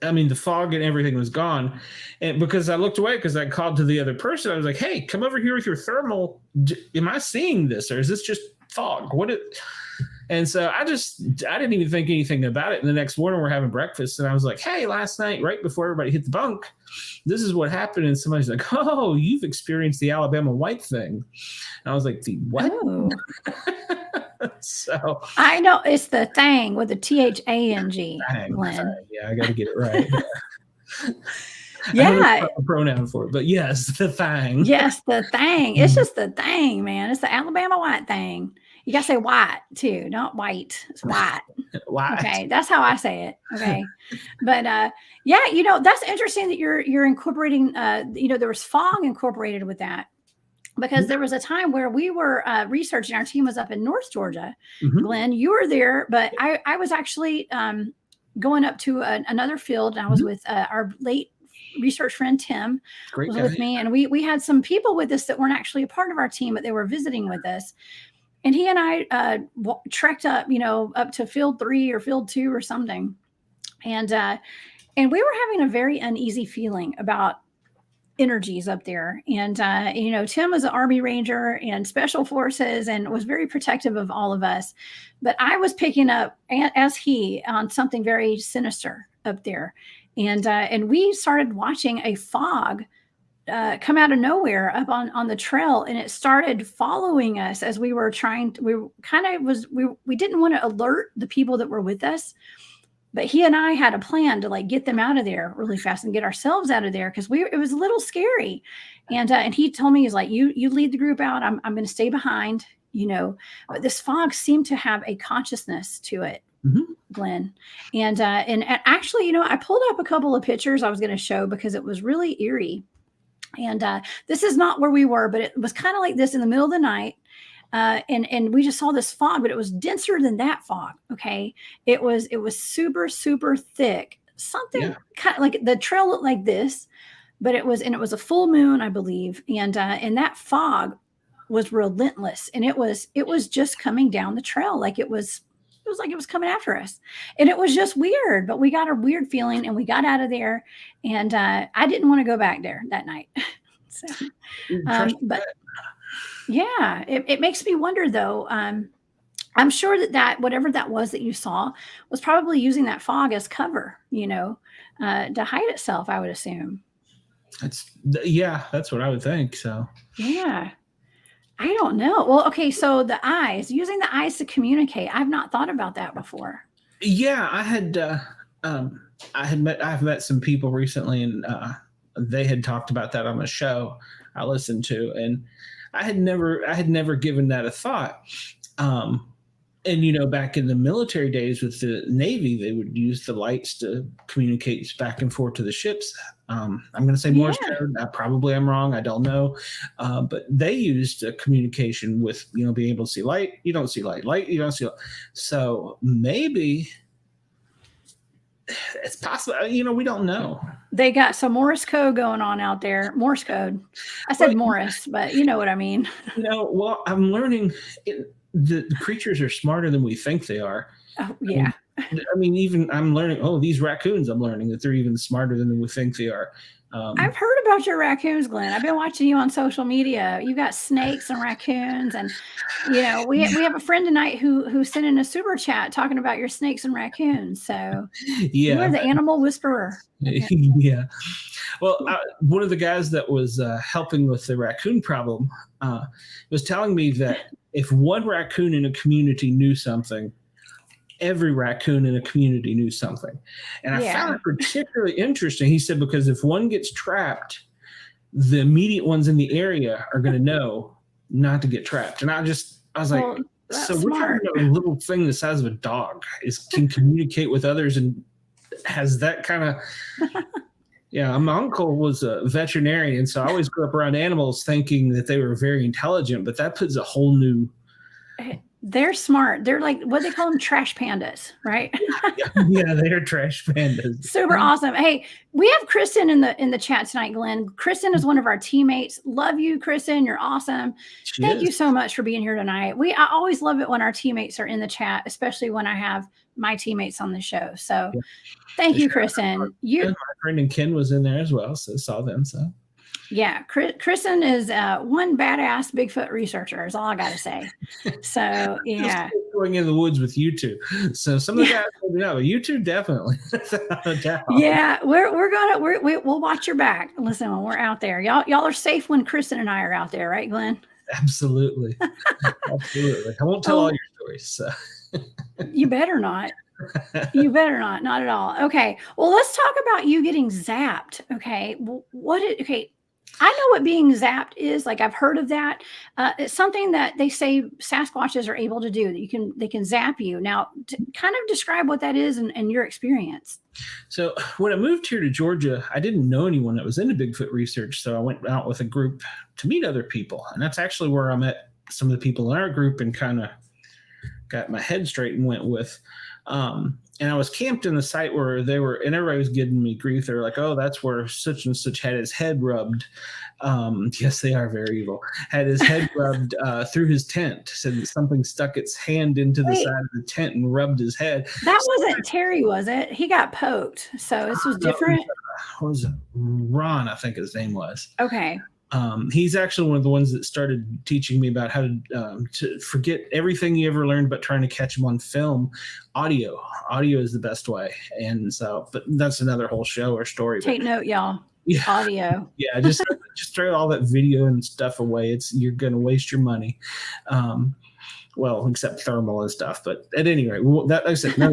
I mean, the fog and everything was gone. And because I looked away, because I called to the other person, I was like, hey, come over here with your thermal. Am I seeing this, or is this just fog? And so I didn't even think anything about it. And the next morning we're having breakfast, and I was like, hey, last night, right before everybody hit the bunk, this is what happened. And somebody's like, oh, you've experienced the Alabama white thing. And I was like, the what? Oh. So I know it's the thing with the THANG. Glenn. Yeah, I got to get it right. Yeah, a pronoun for it, but yes, the thing. Yes, the thing. It's just the thing, man. It's the Alabama white thing. You gotta say white too, not white. It's white. White. Okay, that's how I say it. Okay, but yeah, that's interesting that you're incorporating. There was fog incorporated with that. Because there was a time where we were researching, our team was up in North Georgia. Mm-hmm. Glenn, you were there, but I was actually going up to another field, and I was with our late research friend, Tim, was with me. And we had some people with us that weren't actually a part of our team, but they were visiting with us. And he and I trekked up, up to field 3 or field 2 or something. And we were having a very uneasy feeling about energies up there. And, Tim was an Army Ranger and Special Forces and was very protective of all of us. But I was picking up, as he, on something very sinister up there. And we started watching a fog come out of nowhere up on the trail. And it started following us as we were we didn't want to alert the people that were with us. But he and I had a plan to get them out of there really fast and get ourselves out of there because it was a little scary. And he told me, he's like, you lead the group out. I'm going to stay behind, But this fog seemed to have a consciousness to it, mm-hmm. Glenn. And actually, I pulled up a couple of pictures I was going to show because it was really eerie. And this is not where we were, but it was kind of like this in the middle of the night. And we just saw this fog, but it was denser than that fog. Okay. It was super, super thick, something kind of like the trail looked like this, but it was a full moon, I believe. And that fog was relentless, and it was just coming down the trail. It was coming after us, and it was just weird, but we got a weird feeling and we got out of there. And I didn't want to go back there that night. So, but yeah, it makes me wonder, though. I'm sure that whatever that was that you saw was probably using that fog as cover, to hide itself, I would assume. That's what I would think. So, yeah, I don't know. Well, okay, so using the eyes to communicate, I've not thought about that before. Yeah, I've met some people recently, and they had talked about that on a show I listened to, and I had never given that a thought. And back in the military days with the Navy, they would use the lights to communicate back and forth to the ships. I'm going to say Morse Code. Probably I'm wrong. I don't know. But they used communication with, being able to see light. You don't see light. Light, you don't see light. So maybe it's possible. We don't know. They got some Morse code going on out there. Morse code. I said Morris, but you know what I mean. Well, I'm learning the creatures are smarter than we think they are. Oh, yeah. I mean, even I'm learning, these raccoons, I'm learning that they're even smarter than we think they are. I've heard about your raccoons, Glenn. I've been watching you on social media. You got snakes and raccoons, and we have a friend tonight who sent in a super chat talking about your snakes and raccoons. So you are the animal whisperer. Yeah. Well, one of the guys that was helping with the raccoon problem was telling me that if one raccoon in a community knew something, every raccoon in a community knew something. And I found it particularly interesting. He said, because if one gets trapped, the immediate ones in the area are going to know not to get trapped. And I was like, so we're talking about a little thing the size of a dog can communicate with others and has that kind of, my uncle was a veterinarian. So I always grew up around animals thinking that they were very intelligent, but that puts a whole new. They're smart. They're like what they call them, trash pandas, right? Yeah, they're trash pandas. Super awesome. Hey, we have Kristen in the chat tonight, Glenn. Kristen is one of our teammates. Love you, Kristen. You're awesome. Thank you so much for being here tonight. I always love it when our teammates are in the chat, especially when I have my teammates on the show. So thank you, Kristen. My friend and Ken was in there as well, so saw them. So. Yeah, Kristen is one badass Bigfoot researcher is all I got to say. So, yeah. Going in the woods with you two. So some of the guys know, but you two definitely. Yeah, we'll watch your back. Listen, when we're out there, y'all are safe when Kristen and I are out there, right, Glenn? Absolutely. Absolutely. I won't tell all your stories. So. You better not. You better not. Not at all. Okay. Well, let's talk about you getting zapped. Okay. I know what being zapped is. Like, I've heard of that. It's something that they say Sasquatches are able to do, that they can zap you. Now, kind of describe what that is and your experience. So when I moved here to Georgia, I didn't know anyone that was into Bigfoot research. So I went out with a group to meet other people. And that's actually where I met some of the people in our group and kind of got my head straight and went with. And I was camped in the site where and everybody was giving me grief. They were like, oh, that's where such and such had his head rubbed. Yes, they are very evil. Had his head rubbed through his tent. Said that something stuck its hand into the side of the tent and rubbed his head. That wasn't Terry, was it? He got poked. So this was different. Was Ron, I think his name was. Okay. He's actually one of the ones that started teaching me about how to forget everything you ever learned, but trying to catch them on film. Audio is the best way. And so, but that's another whole show or story. Take note, y'all. Yeah. Audio. Yeah. Just throw all that video and stuff away. You're going to waste your money. Well, except thermal and stuff, but at any rate, that, like I said, no,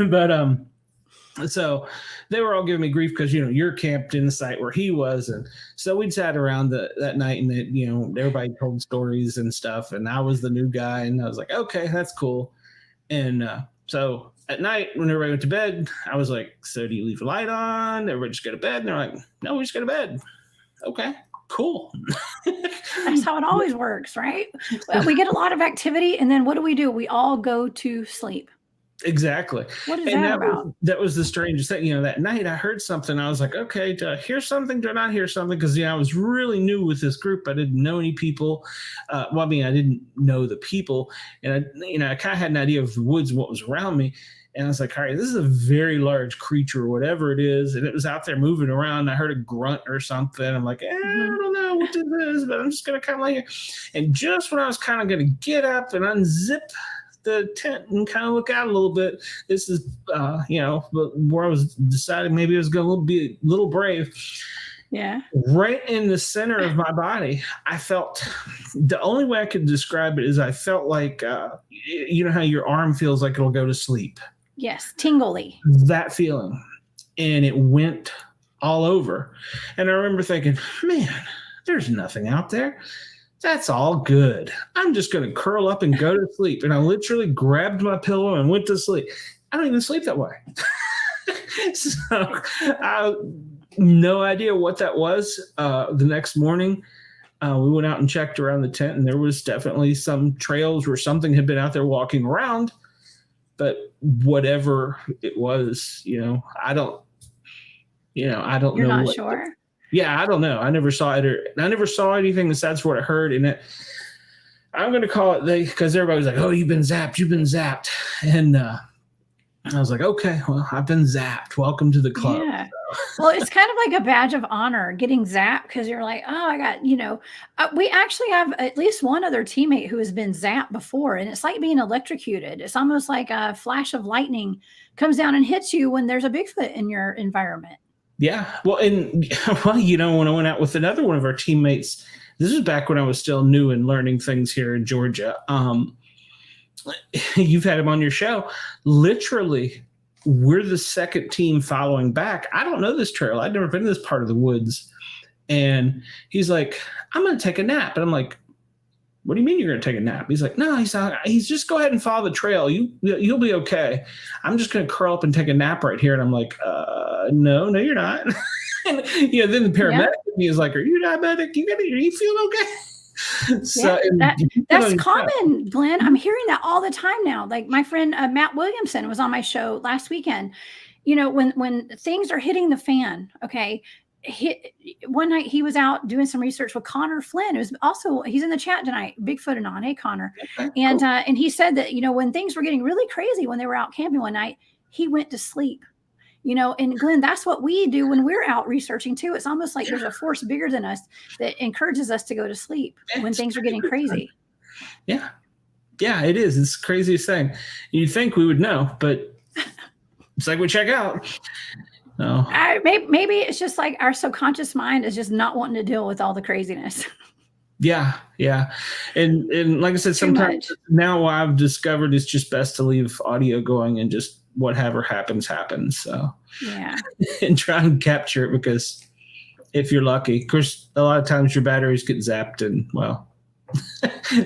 but, so they were all giving me grief because, you're camped in the site where he was. And so we'd sat around that night and everybody told stories and stuff. And I was the new guy and I was like, okay, that's cool. And so at night when everybody went to bed, I was like, so do you leave the light on? Everybody just go to bed? And they're like, no, we just go to bed. Okay, cool. That's how it always works, right? We get a lot of activity and then what do? We all go to sleep. Exactly. What is that about? That was the strangest thing. That night I heard something. I was like, okay, do I hear something? Do I not hear something? Because, I was really new with this group. I didn't know any people. I didn't know the people. And, I kind of had an idea of the woods and what was around me. And I was like, all right, this is a very large creature or whatever it is. And it was out there moving around. I heard a grunt or something. I'm like, I don't know what this is, but I'm just going to kind of lay here. And just when I was kind of going to get up and unzip the tent and kind of look out a little bit. This is, where I was deciding maybe I was going to be a little brave. Yeah. Right in the center of my body, I felt, the only way I could describe it is I felt like, how your arm feels like it'll go to sleep. Yes. Tingly. That feeling. And it went all over. And I remember thinking, man, there's nothing out there. That's all good. I'm just going to curl up and go to sleep. And I literally grabbed my pillow and went to sleep. I don't even sleep that way. So I no idea what that was. The next morning, we went out and checked around the tent, and there was definitely some trails where something had been out there walking around. But whatever it was, I don't know. You're not sure? Yeah, I don't know. I never saw it, I never saw anything besides what I heard. And I'm going to call it because everybody was like, "Oh, you've been zapped," and I was like, okay, well, I've been zapped. Welcome to the club. Yeah. Well, it's kind of like a badge of honor getting zapped because you're like, oh, I got, we actually have at least one other teammate who has been zapped before. And it's like being electrocuted. It's almost like a flash of lightning comes down and hits you when there's a Bigfoot in your environment. Yeah. Well, and well, when I went out with another one of our teammates, this was back when I was still new and learning things here in Georgia. You've had him on your show. Literally, we're the second team following back. I don't know this trail. I'd never been to this part of the woods. And he's like, I'm going to take a nap. And I'm like, what do you mean you're going to take a nap? He's like, no, he's just go ahead and follow the trail. You'll be okay. I'm just going to curl up and take a nap right here. And I'm like, no, you're not. And, then the paramedic is like, are you diabetic? You feel okay? So that's common, Glenn. I'm hearing that all the time now. Like my friend Matt Williamson was on my show last weekend. When things are hitting the fan, okay. One night he was out doing some research with Connor Flynn. It was also, he's in the chat tonight, Bigfoot and on, hey Connor. Okay, and cool. And he said that when things were getting really crazy when they were out camping one night, he went to sleep. And Glenn, that's what we do when we're out researching too. It's almost like there's a force bigger than us that encourages us to go to sleep when things are getting crazy. Yeah. Yeah, it is. It's the craziest thing. You'd think we would know, but it's like we check out. No. Maybe it's just like our subconscious mind is just not wanting to deal with all the craziness. Yeah. And like I said, sometimes now what I've discovered it's just best to leave audio going and just whatever happens. So yeah. And try and capture it because if you're lucky, of course, a lot of times your batteries get zapped and well,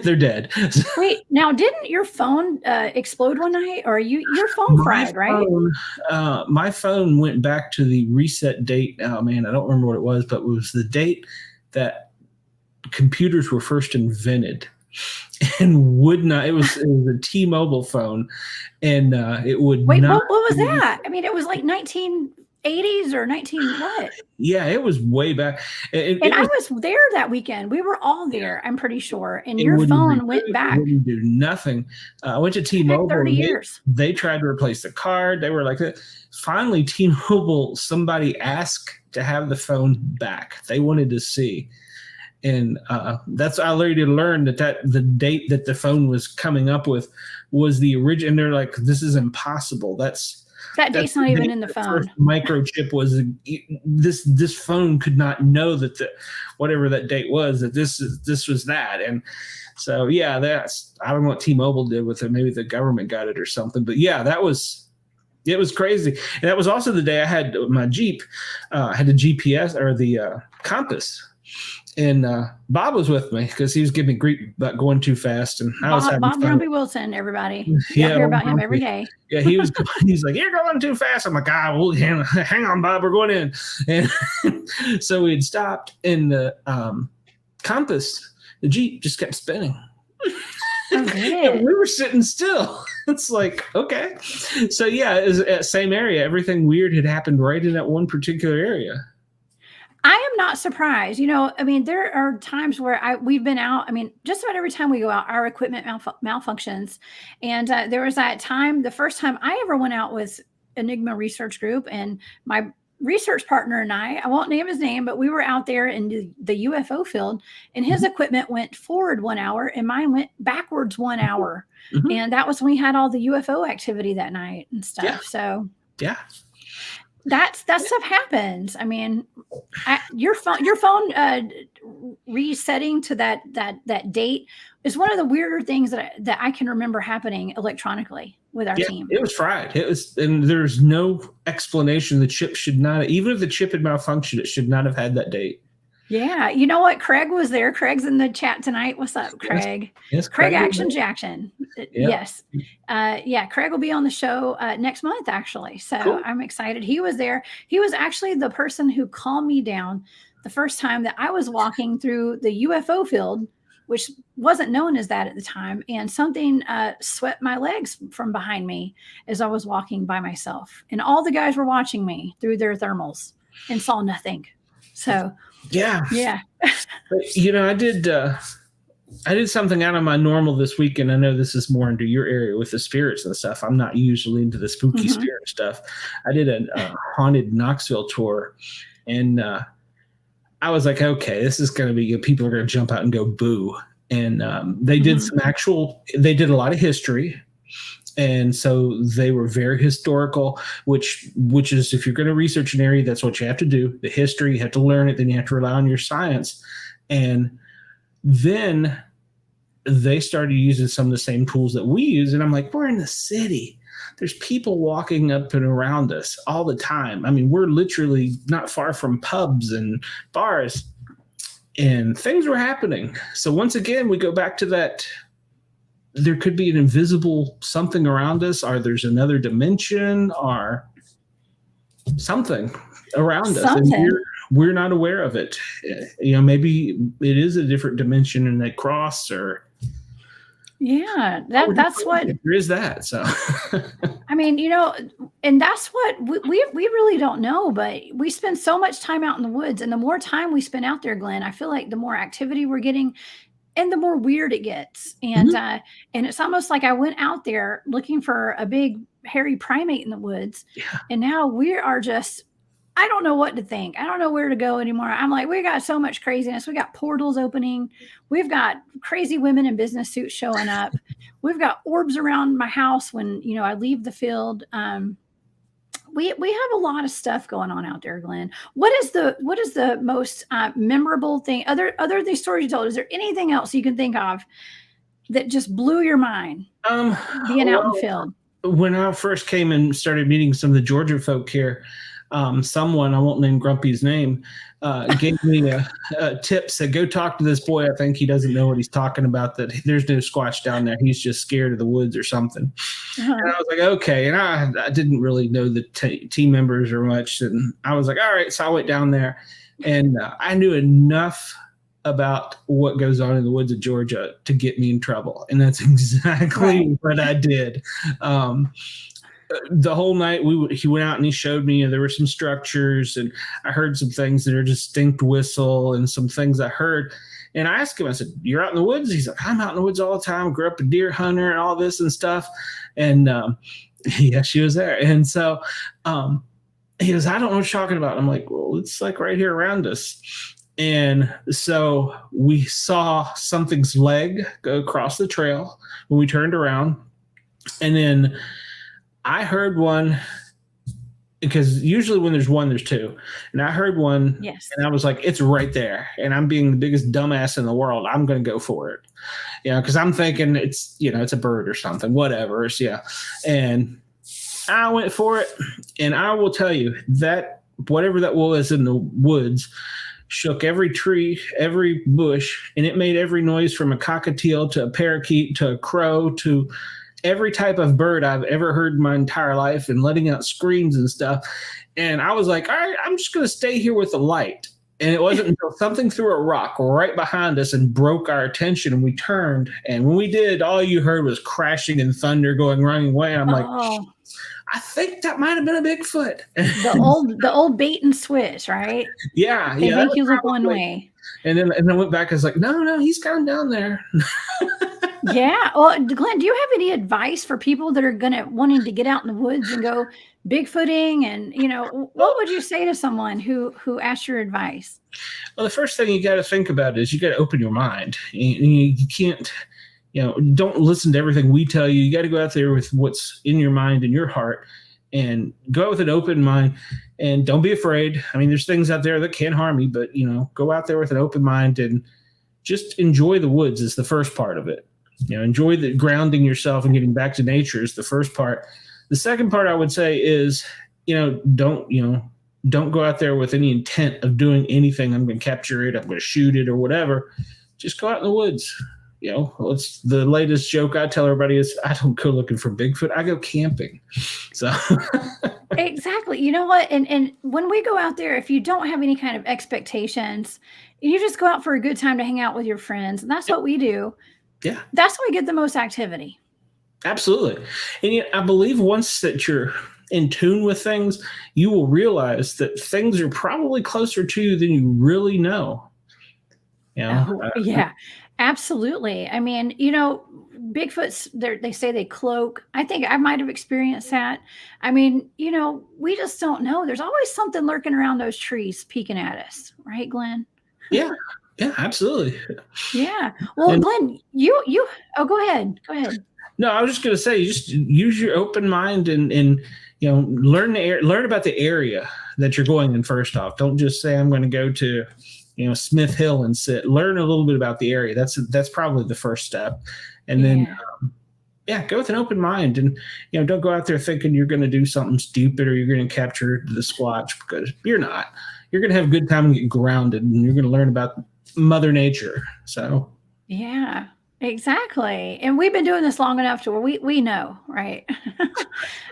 they're dead. Wait, now didn't your phone explode one night or your phone fried, right? My phone went back to the reset date. Oh man, I don't remember what it was, but it was the date that computers were first invented. And would not. It was a T-Mobile phone, and it would. Wait, not. What was that? I mean, it was like 1980s or 19 what? Yeah, it was way back. I was there that weekend. We were all there. I'm pretty sure. And your phone went back. It wouldn't do nothing. I went to T-Mobile. 30 years. They tried to replace the card. They were like that. Finally, T-Mobile. Somebody asked to have the phone back. They wanted to see. And that's I later learned that the date that the phone was coming up with was the original. And they're like, "This is impossible. That date's not even in the phone." First microchip was this phone could not know that whatever that date was that this was that. And so I don't know what T-Mobile did with it. Maybe the government got it or something. But yeah, it was crazy. And that was also the day I had my Jeep had the GPS or the compass. And Bob was with me because he was giving me grief about going too fast. And I was having Bob fun. Grumpy Wilson, everybody. You hear about him every day. Yeah, he's like, you're going too fast. I'm like, well, hang on, Bob, we're going in. And so we had stopped, and the compass, the Jeep just kept spinning. And we were sitting still. It's like, okay. So yeah, it was that same area. Everything weird had happened right in that one particular area. I am not surprised. I mean, there are times where we've been out. I mean, just about every time we go out, our equipment malfunctions. And there was that time, the first time I ever went out with Enigma Research Group, and my research partner and I won't name his name, but we were out there in the UFO field, and his equipment went forward 1 hour and mine went backwards 1 hour. Mm-hmm. And that was when we had all the UFO activity that night and stuff. Yeah. So yeah. That stuff happens. I mean, your phone resetting to that date is one of the weirder things that I can remember happening electronically with our team. It was fried. And there's no explanation. The chip should not, even if the chip had malfunctioned, it should not have had that date. Yeah. You know what? Craig was there. Craig's in the chat tonight. What's up, Craig? Yes. Craig Action Jackson. Yep. Yes. Craig will be on the show next month, actually. So cool. I'm excited. He was there. He was actually the person who calmed me down the first time that I was walking through the UFO field, which wasn't known as that at the time. And something swept my legs from behind me as I was walking by myself. And all the guys were watching me through their thermals and saw nothing. So yeah. I did. I did something out of my normal this week, and I know this is more into your area with the spirits and stuff. I'm not usually into the spooky Mhm. spirit stuff. I did a haunted Knoxville tour, and I was like, okay, this is going to be good. People are going to jump out and go boo. And they did Mhm. they did a lot of history. And so they were very historical, which is, if you're going to research an area, that's what you have to do. The history, you have to learn it, then you have to rely on your science. And then they started using some of the same tools that we use. And I'm like, we're in the city. There's people walking up and around us all the time. I mean, we're literally not far from pubs and bars, and things were happening. So once again, we go back to that. There could be an invisible something around us, or there's another dimension, or something around us, and Something. we're not aware of it. You know, maybe it is a different dimension and they cross, or Yeah, we're just that's what there is that. So I mean, and that's what we really don't know, but we spend so much time out in the woods, and the more time we spend out there, Glenn, I feel like the more activity we're getting, and the more weird it gets. Mhm. And it's almost like I went out there looking for a big hairy primate in the woods, Yeah. and now we are just I don't know what to think. I don't know where to go anymore. I'm like, we got so much craziness. We got portals opening. We've got crazy women in business suits showing up. We've got orbs around my house when I leave the field. We have a lot of stuff going on out there, Glenn. What is the most memorable thing other these stories you told? Is there anything else you can think of that just blew your mind Um, being out in the well, field? when I first came and started meeting some of the Georgia folk here, someone, I won't name Grumpy's name, gave me a tip, said, go talk to this boy. I think he doesn't know what he's talking about, that there's no Squatch down there. He's just scared of the woods or something. And Uh-huh. I was like, okay. And I didn't really know the team members or much. And I was like, all right. So I went down there, and I knew enough about what goes on in the woods of Georgia to get me in trouble. And that's exactly Right. what I did. Um, the whole night he went out and he showed me, and there were some structures, and I heard some things that are distinct whistle, and some things I heard. And I asked him, I said, you're out in the woods? He's like, I'm out in the woods all the time. Grew up a deer hunter and all this and stuff. And yeah, she was there. And so he goes, I don't know what you're talking about. I'm like, well, it's like right here around us. And so we saw something's leg go across the trail when we turned around. And then I heard one, because usually when there's one, there's two. And I heard one, Yes. and I was like, it's right there. And I'm being the biggest dumbass in the world. I'm going to go for it. Because I'm thinking it's a bird or something, whatever. So, yeah. And I went for it. And I will tell you that whatever that was in the woods shook every tree, every bush, and it made every noise from a cockatiel to a parakeet to a crow to every type of bird I've ever heard in my entire life, and letting out screams and stuff. And I was like, all right, I'm just going to stay here with the light. And it wasn't until something threw a rock right behind us and broke our attention, and we turned. And when we did, all you heard was crashing and thunder going running away. And I'm like, Oh, I think that might have been a Bigfoot. the old bait and switch, right? Yeah, They that make was you look one probably. way. And then I went back. I was like, no, he's gone down there. Yeah. Well, Glenn, do you have any advice for people that are wanting to get out in the woods and go bigfooting? And what would you say to someone who asks your advice? Well, the first thing you got to think about is you got to open your mind. You can't, don't listen to everything we tell you. You got to go out there with what's in your mind and your heart, and go out with an open mind, and don't be afraid. I mean, there's things out there that can't harm you, but go out there with an open mind and just enjoy the woods is the first part of it. Enjoy the grounding yourself and getting back to nature is the first part. The second part I would say is, don't go out there with any intent of doing anything. I'm going to capture it. I'm going to shoot it or whatever. Just go out in the woods. It's the latest joke I tell everybody is, I don't go looking for Bigfoot. I go camping. So Exactly. You know what? And when we go out there, if you don't have any kind of expectations, you just go out for a good time to hang out with your friends. And that's what we do. yeah, That's how we get the most activity. absolutely. And I believe once that you're in tune with things, you will realize that things are probably closer to you than you really know. Oh, yeah. Absolutely. I mean, Bigfoots, they say they cloak. I think I might have experienced that. I mean, we just don't know. There's always something lurking around those trees peeking at us, right, Glenn? Yeah. Yeah, absolutely. Yeah. Well, And Glenn, oh, go ahead. Go ahead. no, I was just going to say, just use your open mind and learn about the area that you're going in. First off, don't just say I'm going to go to Smith Hill and sit. Learn a little bit about the area. That's probably the first step, and then go with an open mind, and don't go out there thinking you're going to do something stupid or you're going to capture the Squatch, because you're not. You're going to have a good time and get grounded, and you're going to learn about Mother Nature. So yeah. Exactly. And we've been doing this long enough to where we know, right?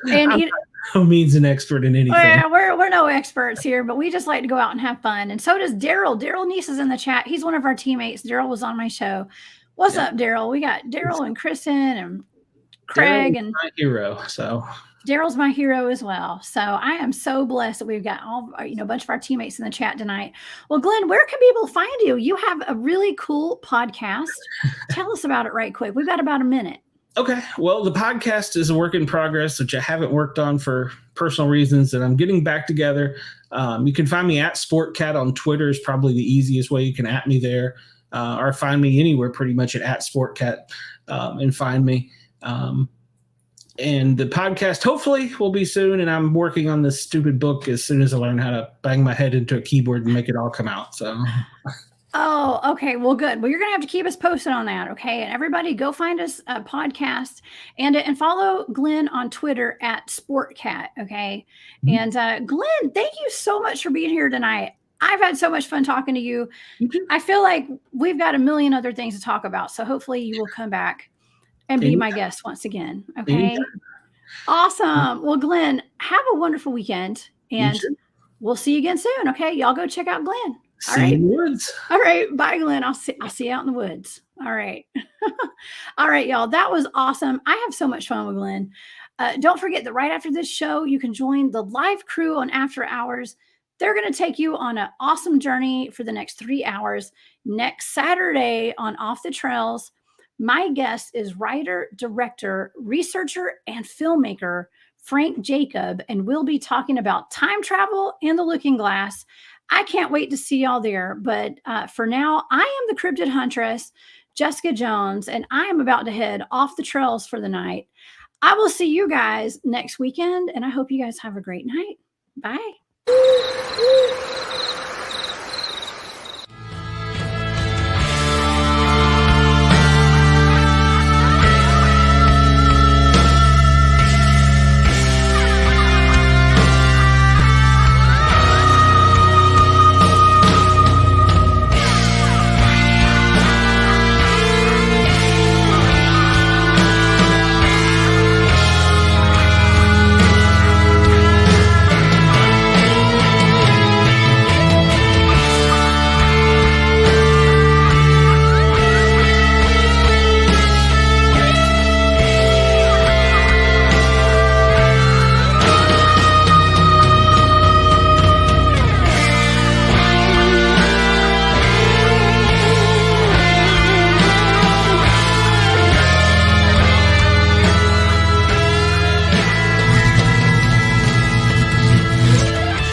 And I'm no means an expert in anything. well, we're no experts here, but we just like to go out and have fun. And so does Daryl. Daryl Neese is in the chat. He's one of our teammates. Daryl was on my show. What's up, Daryl? We got Daryl and Kristen and Craig, and my hero. So Daryl's my hero as well. So I am so blessed that we've got a bunch of our teammates in the chat tonight. Well, Glenn, where can people find you? You have a really cool podcast. Tell us about it right quick. We've got about a minute. Okay. Well, the podcast is a work in progress, which I haven't worked on for personal reasons, and I'm getting back together. You can find me at SportCat on Twitter is probably the easiest way. You can at me there, or find me anywhere pretty much at SportCat, and find me. And the podcast hopefully will be soon, and I'm working on this stupid book as soon as I learn how to bang my head into a keyboard and make it all come out. So Oh, okay. Well, good. Well, you're going to have to keep us posted on that. Okay. And everybody go find us a podcast and follow Glenn on Twitter at SportCat. Okay. Mm-hmm. And Glenn, thank you so much for being here tonight. I've had so much fun talking to you. Mm-hmm. I feel like we've got a million other things to talk about. So hopefully you will come back and be my guest once again. Okay. Awesome. Well, Glenn, have a wonderful weekend, and we'll see you again soon. Okay. Y'all go check out Glenn. See you in the woods. All right. Bye, Glenn. I'll see you out in the woods. All right. All right, y'all. That was awesome. I have so much fun with Glenn. Don't forget that right after this show, you can join the live crew on After Hours. They're going to take you on an awesome journey for the next 3 hours. Next Saturday on Off the Trails, my guest is writer, director, researcher, and filmmaker Frank Jacob, and we'll be talking about time travel and the looking glass. I can't wait to see y'all there. But for now, I am the Cryptid Huntress, Jessica Jones, and I am about to head off the trails for the night. I will see you guys next weekend, and I hope you guys have a great night. Bye.